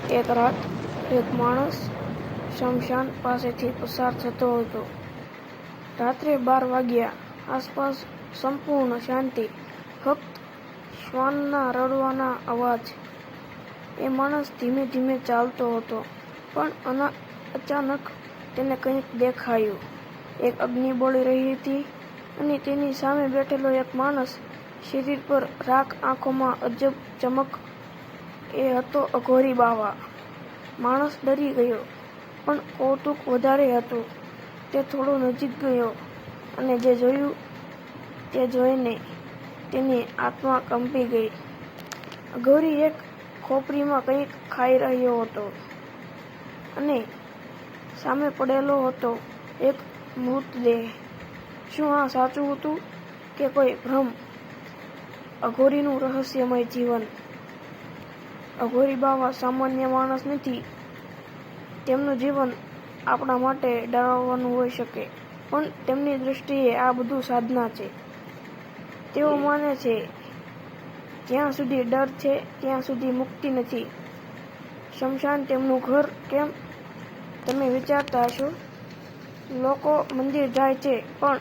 એક રાત એક માણસ શમશાન પાસેથી પસાર થતો હતો. રાત્રે 12 વાગ્યા આસપાસ સંપૂર્ણ શાંતિ, ફક્ત શ્વાનના રડવાના અવાજ. એ માણસ ધીમે ધીમે ચાલતો હતો, પણ અચાનક તેને કંઈક દેખાયું. એક અગ્નિ બળી રહી હતી અને તેની સામે બેઠેલો એક માણસ, શરીર પર રાખ, આંખોમાં અજબ ચમક. એ હતો અઘોરી બાવા. માણસ ડરી ગયો, પણ કૌતુક વધારે હતું. તે થોડો નજીક ગયો અને જે જોયું તે જોઈને તેની આત્મા કંપી ગઈ. અઘોરી એક ખોપરીમાં કંઈક ખાઈ રહ્યો હતો અને સામે પડેલો હતો એક મૃતદેહ. શું આ સાચું હતું કે કોઈ ભ્રમ? અઘોરીનું રહસ્યમય જીવન. અઘોરી બાવા સામાન્ય માણસ નથી. તેમનું જીવન આપણા માટે ડરાવવાનું હોઈ શકે, પણ તેમની દૃષ્ટિએ આ બધું સાધના છે. તેઓ માને છે જ્યાં સુધી ડર છે ત્યાં સુધી મુક્તિ નથી. શમશાન તેમનું ઘર કેમ? તમે વિચારતા હશો, લોકો મંદિર જાય છે, પણ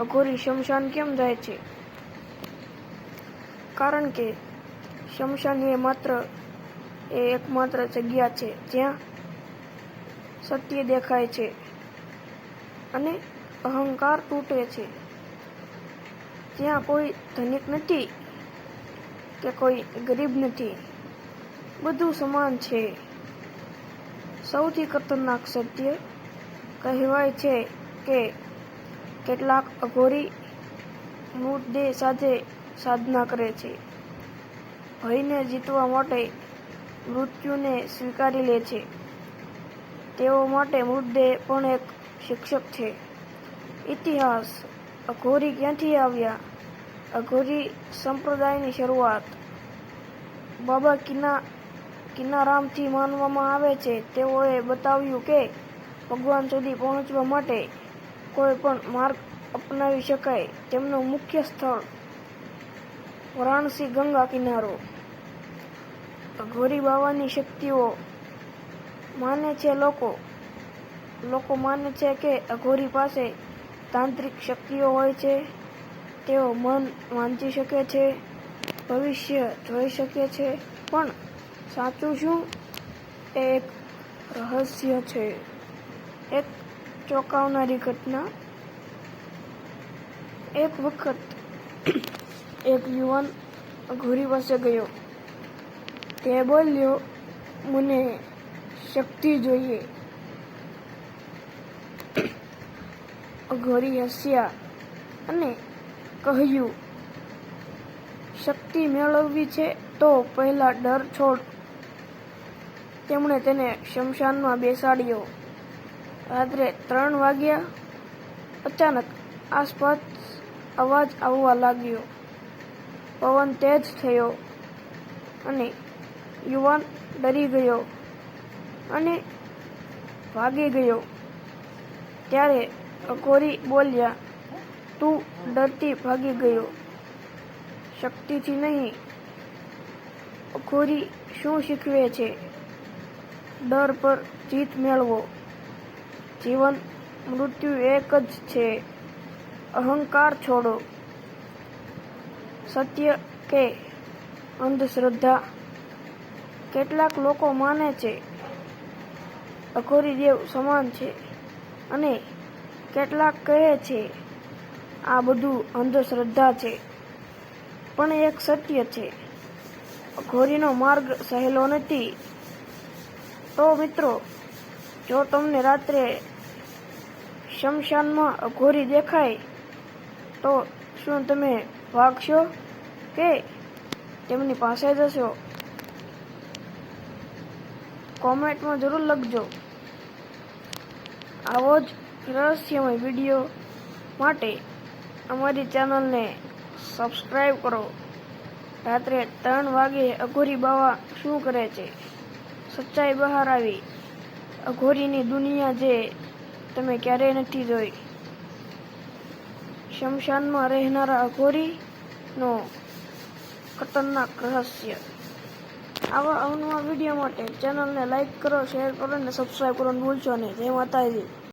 અઘોરી શમશાન કેમ જાય છે? કારણ કે શમશાન એ એકમાત્ર જગ્યા છે જ્યાં સત્ય દેખાય છે અને અહંકાર તૂટે છે. ત્યાં કોઈ ધનિક નથી કે કોઈ ગરીબ નથી, બધું સમાન છે. સૌથી ખતરનાક સત્ય, કહેવાય છે કે કેટલાક અઘોરી મૃતદેહ સાથે સાધના કરે છે. ભયને જીતવા માટે મૃત્યુને સ્વીકારી લે છે. તેઓ માટે મૃતદેહ પણ એક શિક્ષક છે. ઇતિહાસ. અઘોરી ક્યાંથી આવ્યા? અઘોરી સંપ્રદાયની શરૂઆત બાબા કિનારામથી માનવામાં આવે છે. તેઓએ બતાવ્યું કે ભગવાન સુધી પહોંચવા માટે કોઈ પણ માર્ગ અપનાવી શકાય. તેમનું મુખ્ય સ્થળ વારાણસી, ગંગા કિનારો. અઘોરી બાવાની શક્તિઓ માને છે લોકો માને છે કે અઘોરી પાસે તાંત્રિક શક્તિઓ હોય છે. તેઓ મન વાંચી શકે છે, ભવિષ્ય જોઈ શકે છે. પણ સાચું શું? એ એક રહસ્ય છે. એક ચોંકાવનારી ઘટના. એક વખત એક યુવાન અઘોરી પાસે ગયો. તે બોલ્યો, મને શક્તિ જોઈએ. અઘોરી હસ્યા અને કહ્યું, શક્તિ મેળવવી છે તો પહેલા ડર છોડ. તેમણે તેને શમશાનમાં બેસાડ્યો. રાત્રે 3 વાગ્યા. અચાનક આસપાસ અવાજ આવવા લાગ્યો. પવન તેજ થયો અને યુવાન ડરી ગયો અને ભાગી ગયો. ત્યારે અઘોરી બોલ્યા, તું ડરથી ભાગી ગયો, શક્તિથી નહીં. અઘોરી શું શીખવે છે? ડર પર જીત મેળવો. જીવન મૃત્યુ એક જ છે. અહંકાર છોડો. સત્ય કે અંધશ્રદ્ધા? કેટલાક લોકો માને છે અઘોરી દેવ સમાન છે અને કેટલાક કહે છે આ બધું અંધશ્રદ્ધા છે. પણ એક સત્ય છે, અઘોરીનો માર્ગ સહેલો નથી. તો મિત્રો, જો તમને રાત્રે શમશાનમાં અઘોરી દેખાય તો શું તમે ભાગશો કે તેમની પાસે જશો? કોમેન્ટમાં જરૂર લખજો. આવો જ રહસ્યમય વિડીયો માટે અમારી ચેનલને સબસ્ક્રાઈબ કરો. રાત્રે 3 વાગે અઘોરી બાવા શું કરે છે? સચ્ચાઈ બહાર આવી. અઘોરીની દુનિયા જે તમે ક્યારેય નથી જોઈ. શમશાનમાં રહેનારા અઘોરીનો ખતરનાક રહસ્ય. આવા અવનવા વિડીયો માટે ચેનલને લાઈક કરો, શેર કરો અને સબસ્ક્રાઈબ કરવાનું ભૂલશો નહીં. જય માતાજી.